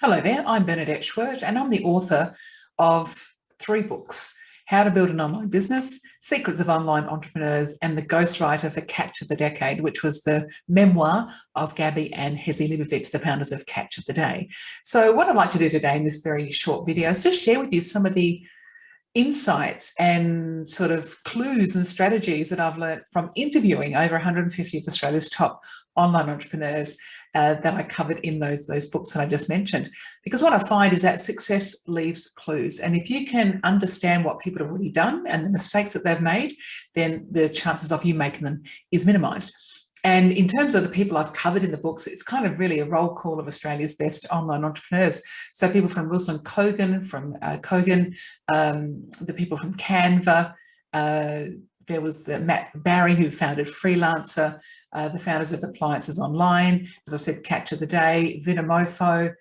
Hello there, I'm Bernadette Schwert and I'm the author of 3 books: How to Build an Online Business, Secrets of Online Entrepreneurs, and the ghostwriter for Catch of the Decade, which was the memoir of Gabby and Hezi Libovic, the founders of Catch of the Day. So what I'd like to do today in this very short video is just share with you some of the insights and sort of clues and strategies that I've learned from interviewing over 150 of Australia's top online entrepreneurs that I covered in those books that I just mentioned. Because what I find is that success leaves clues. And if you can understand what people have already done and the mistakes that they've made, then the chances of you making them is minimised. And in terms of the people I've covered in the books, it's kind of really a roll call of Australia's best online entrepreneurs. So people from Ruslan Kogan, the people from Canva, there was Matt Barry, who founded Freelancer, the founders of Appliances Online, as I said, Catch of the Day, Vinomofo,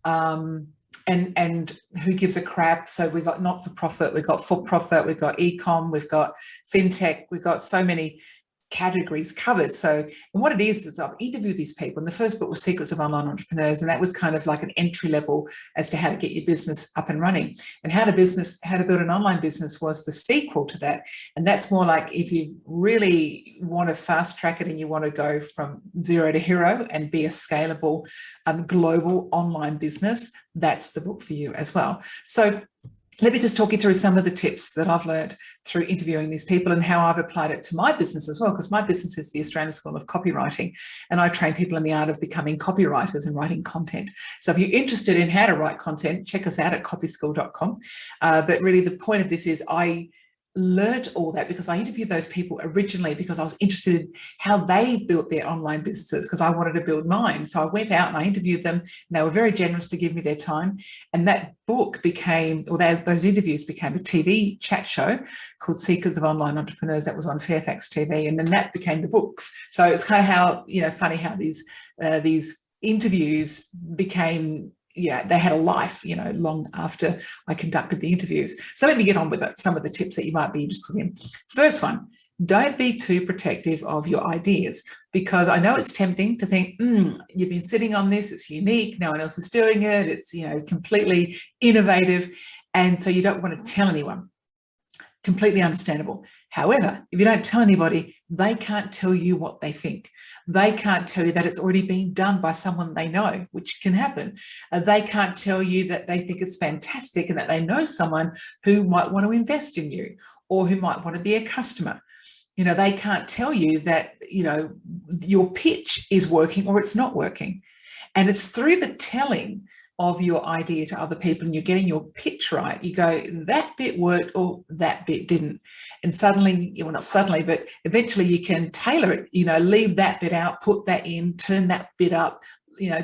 and Who Gives a Crap. So we've got not-for-profit, we've got for-profit, we've got e-com, we've got fintech, we've got so many categories covered. So, and what it is I've interviewed these people, and the first book was Secrets of Online Entrepreneurs, and that was kind of like an entry level as to how to get your business up and running. And How to Build an Online Business was the sequel to that, and that's more like if you really want to fast track it and you want to go from zero to hero and be a scalable global online business, that's the book for you as well. So let me just talk you through some of the tips that I've learned through interviewing these people and how I've applied it to my business as well, because my business is the Australian School of Copywriting, and I train people in the art of becoming copywriters and writing content. So if you're interested in how to write content, check us out at copyschool.com. But really the point of this is I learned all that because I interviewed those people originally because I was interested in how they built their online businesses, because I wanted to build mine. So I went out and I interviewed them, and they were very generous to give me their time. And that book became, or those interviews became a TV chat show called Secrets of Online Entrepreneurs that was on Fairfax TV. And then that became the books. So it's kind of how, funny how these interviews became, they had a life, long after I conducted the interviews. So let me get on with it, some of the tips that you might be interested in. First one, don't be too protective of your ideas, because I know it's tempting to think, you've been sitting on this, it's unique, no one else is doing it, it's, completely innovative, and so you don't want to tell anyone. Completely understandable. However, if you don't tell anybody, they can't tell you what they think. They can't tell you that it's already been done by someone they know, which can happen. They can't tell you that they think it's fantastic and that they know someone who might want to invest in you or who might want to be a customer. They can't tell you that, your pitch is working or it's not working. And it's through the telling of your idea to other people and you're getting your pitch right, you go, that bit worked or that bit didn't. And suddenly, well, not suddenly, but eventually you can tailor it, leave that bit out, put that in, turn that bit up,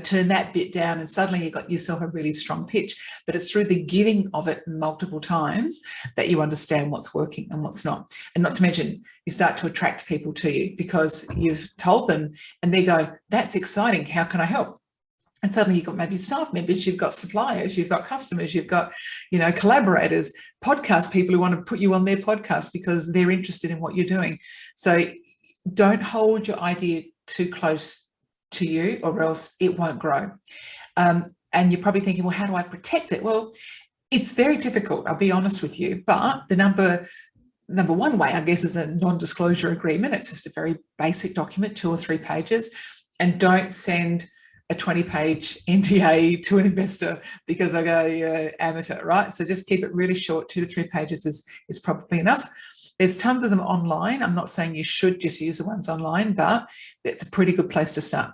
turn that bit down, and suddenly you've got yourself a really strong pitch. But it's through the giving of it multiple times that you understand what's working and what's not. And not to mention, you start to attract people to you because you've told them and they go, that's exciting, how can I help? And suddenly you've got maybe staff members, you've got suppliers, you've got customers, you've got, collaborators, podcast people who want to put you on their podcast because they're interested in what you're doing. So don't hold your idea too close to you or else it won't grow. And you're probably thinking, well, how do I protect it? Well, it's very difficult, I'll be honest with you. But the number one way, I guess, is a non-disclosure agreement. It's just a very basic document, 2 or 3 pages. And don't send a 20-page NDA to an investor because I go, amateur, right? So just keep it really short. 2 to 3 pages is probably enough. There's tons of them online. I'm not saying you should just use the ones online, but it's a pretty good place to start.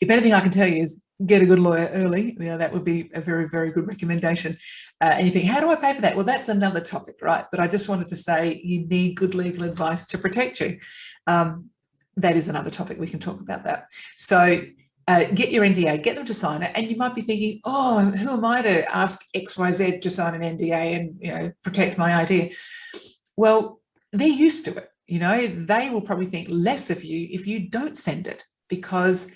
If anything I can tell you is get a good lawyer early. That would be a very, very good recommendation. And you think, how do I pay for that? Well, that's another topic, right? But I just wanted to say you need good legal advice to protect you. That is another topic. We can talk about that. So get your NDA, get them to sign it, and you might be thinking, oh, who am I to ask XYZ to sign an NDA and protect my idea? Well, they're used to it. They will probably think less of you if you don't send it, because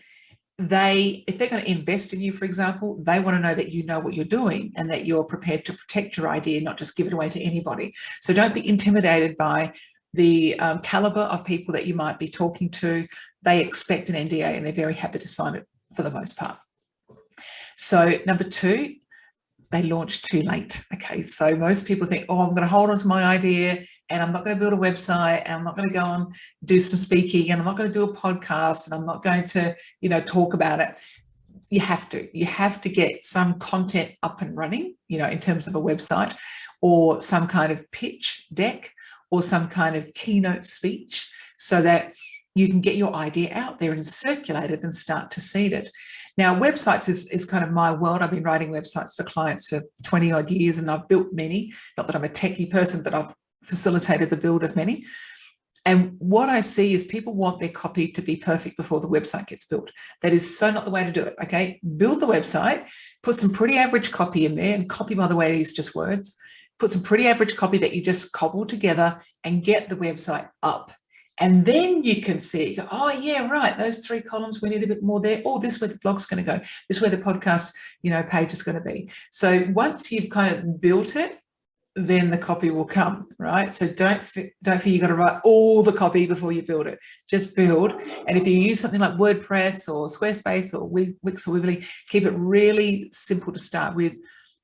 if they're going to invest in you, for example, they want to know that you know what you're doing and that you're prepared to protect your idea, not just give it away to anybody. So don't be intimidated by the caliber of people that you might be talking to. They expect an NDA and they're very happy to sign it for the most part. So number two, they launch too late. Okay, so most people think, oh, I'm going to hold on to my idea and I'm not going to build a website and I'm not going to go and do some speaking and I'm not going to do a podcast and I'm not going to, talk about it. You have to get some content up and running, in terms of a website or some kind of pitch deck or some kind of keynote speech so that you can get your idea out there and circulate it and start to seed it. Now, websites is kind of my world. I've been writing websites for clients for 20 odd years and I've built many. Not that I'm a techie person, but I've facilitated the build of many. And what I see is people want their copy to be perfect before the website gets built. That is so not the way to do it, okay? Build the website, put some pretty average copy in there, and copy, by the way, is just words. Put some pretty average copy that you just cobble together and get the website up. And then you can see, oh, yeah, right, those 3 columns, we need a bit more there. Oh, this is where the blog's going to go. This is where the podcast, page is going to be. So once you've kind of built it, then the copy will come, right? So don't feel you got to write all the copy before you build it. Just build. And if you use something like WordPress or Squarespace or Wix or Weebly, keep it really simple to start with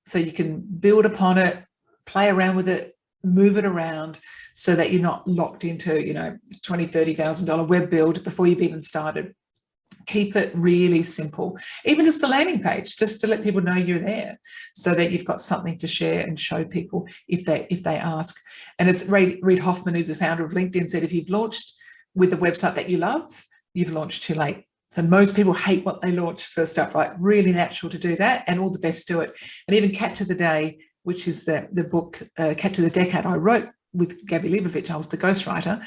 so you can build upon it, play around with it, move it around so that you're not locked into, $20,000, $30,000 web build before you've even started. Keep it really simple, even just a landing page, just to let people know you're there so that you've got something to share and show people if they ask. And as Reid Hoffman, who's the founder of LinkedIn, said, if you've launched with a website that you love, you've launched too late. So most people hate what they launch first up, right? Really natural to do that, and all the best do it. And even Cat to the Day, which is the book, Cat to the Decade, I wrote with Gabby Leibovich. I was the ghostwriter.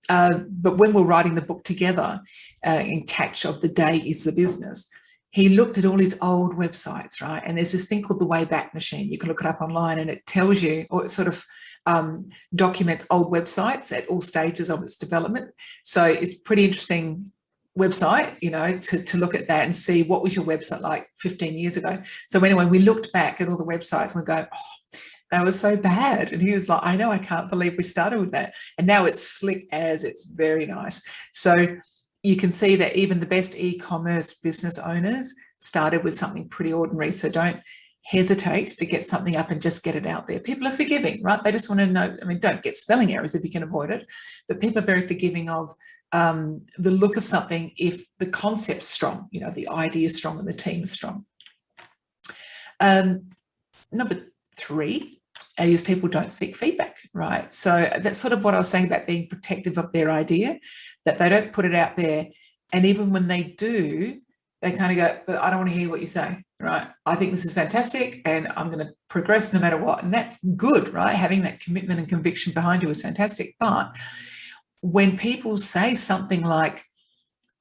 But when we're writing the book together, in Catch of the Day is the Business, he looked at all his old websites, right? And there's this thing called the Wayback Machine. You can look it up online and it tells you, or it sort of documents old websites at all stages of its development. So it's pretty interesting website, to look at that and see what was your website like 15 years ago. So anyway, we looked back at all the websites and we're going, oh, that was so bad. And he was like, I know, I can't believe we started with that. And now it's slick as, it's very nice. So you can see that even the best e-commerce business owners started with something pretty ordinary. So don't hesitate to get something up and just get it out there. People are forgiving, right? They just want to know, don't get spelling errors if you can avoid it, but people are very forgiving of the look of something if the concept's strong, the idea is strong and the team is strong. Number 3 is people don't seek feedback, right? So that's sort of what I was saying about being protective of their idea, that they don't put it out there. And even when they do, they kind of go, but I don't want to hear what you say, right? I think this is fantastic and I'm going to progress no matter what. And that's good, right? Having that commitment and conviction behind you is fantastic. But when people say something like,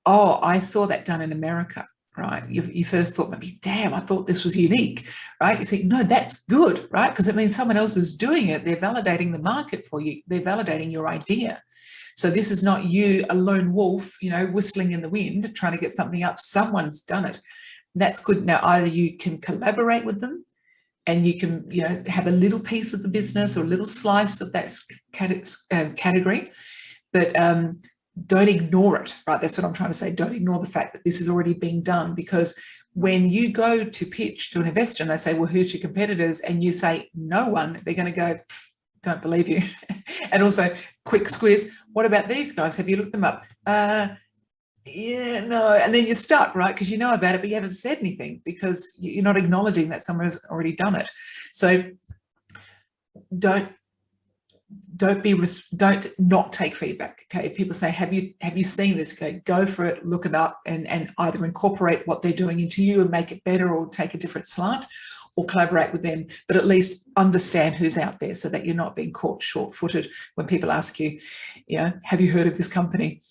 oh, I saw that done in America, right? You first thought maybe, damn, I thought this was unique, right? You say, no, that's good, right? Because it means someone else is doing it. They're validating the market for you. They're validating your idea. So this is not you, a lone wolf, whistling in the wind, trying to get something up. Someone's done it. That's good. Now, either you can collaborate with them and you can, have a little piece of the business or a little slice of that category, but don't ignore it, right? That's what I'm trying to say. Don't ignore the fact that this is already being done, because when you go to pitch to an investor and they say, well, who's your competitors? And you say, no one, they're going to go, don't believe you. And also, quick squiz, what about these guys? Have you looked them up? Yeah, no. And then you're stuck, right? Because you know about it, but you haven't said anything because you're not acknowledging that someone has already done it. So don't not take feedback. Okay, if people say, have you seen this? Okay, go for it, look it up, and either incorporate what they're doing into you and make it better, or take a different slant, or collaborate with them, but at least understand who's out there so that you're not being caught short-footed when people ask you, have you heard of this company?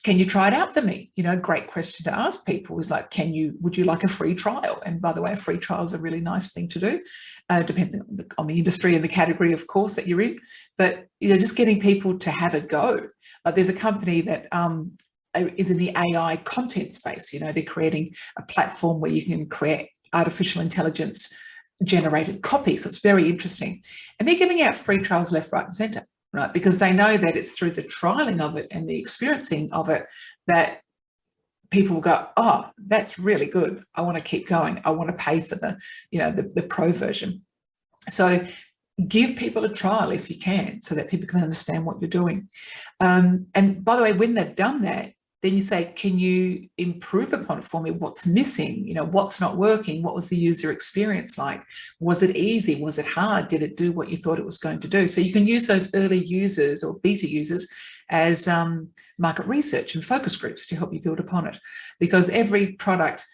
Can you try it out for me? Great question to ask people is like, would you like a free trial? And by the way, a free trial is a really nice thing to do. Depends on the industry and the category, of course, that you're in. But, just getting people to have a go. There's a company that is in the AI content space. They're creating a platform where you can create artificial intelligence generated copy. So it's very interesting. And they're giving out free trials left, right, and centre. Right, because they know that it's through the trialing of it and the experiencing of it that people will go, oh, that's really good. I want to keep going. I want to pay for the, the pro version. So give people a trial if you can, so that people can understand what you're doing. And by the way, when they've done that, then you say, can you improve upon it for me? What's missing? What's not working? What was the user experience like? Was it easy? Was it hard? Did it do what you thought it was going to do? So you can use those early users or beta users as market research and focus groups to help you build upon it, because every product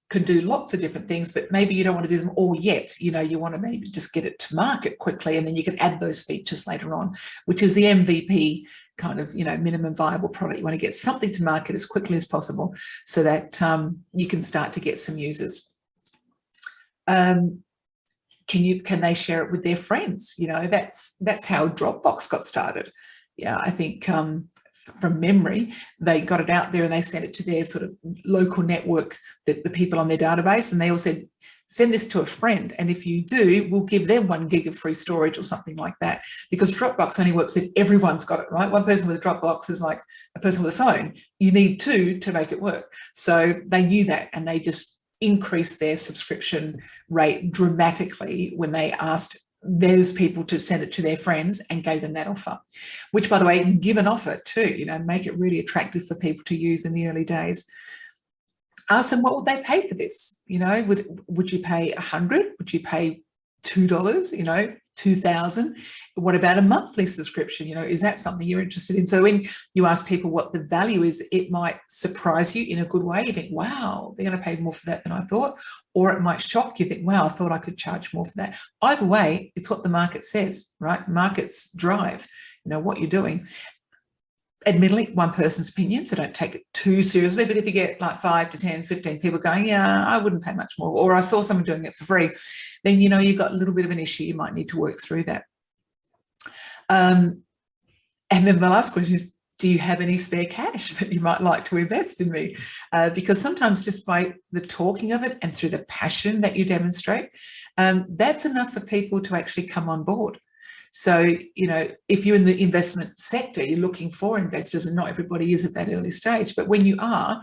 can do lots of different things, but maybe you don't want to do them all yet. You want to maybe just get it to market quickly, and then you can add those features later on, which is the MVP kind of, minimum viable product. You want to get something to market as quickly as possible so that you can start to get some users. Can they share it with their friends? That's how Dropbox got started. Yeah, I think from memory, they got it out there and they sent it to their sort of local network, the people on their database, and they all said, send this to a friend, and if you do, we'll give them 1 gig of free storage or something like that, because Dropbox only works if everyone's got it, right? One person with a Dropbox is like a person with a phone. You need 2 to make it work. So they knew that, and they just increased their subscription rate dramatically when they asked those people to send it to their friends and gave them that offer, which, by the way, give an offer too, make it really attractive for people to use in the early days. Ask them, what would they pay for this? Would you pay $100? Would you pay $2? $2,000? What about a monthly subscription? Is that something you're interested in? So when you ask people what the value is, it might surprise you in a good way. You think, wow, they're going to pay more for that than I thought. Or it might shock you. Think, wow, I thought I could charge more for that. Either way, it's what the market says, right? Markets drive, what you're doing. Admittedly, one person's opinion, so don't take it too seriously. But if you get like 5 to 10, 15 people going, yeah, I wouldn't pay much more, or I saw someone doing it for free, then you've got a little bit of an issue. You might need to work through that. And then the last question is, do you have any spare cash that you might like to invest in me? Because sometimes just by the talking of it and through the passion that you demonstrate, that's enough for people to actually come on board. So, if you're in the investment sector, you're looking for investors, and not everybody is at that early stage. But when you are,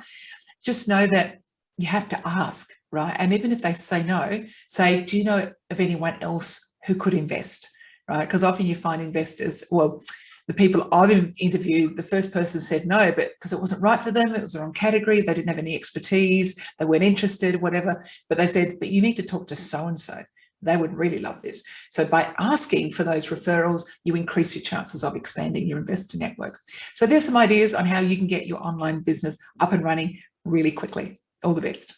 just know that you have to ask, right? And even if they say no, say, do you know of anyone else who could invest, right? Because often you find investors, well, the people I've interviewed, the first person said no, but because it wasn't right for them, it was the wrong category, they didn't have any expertise, they weren't interested, whatever. But they said, but you need to talk to so-and-so. They would really love this. So by asking for those referrals, you increase your chances of expanding your investor network. So there's some ideas on how you can get your online business up and running really quickly. All the best.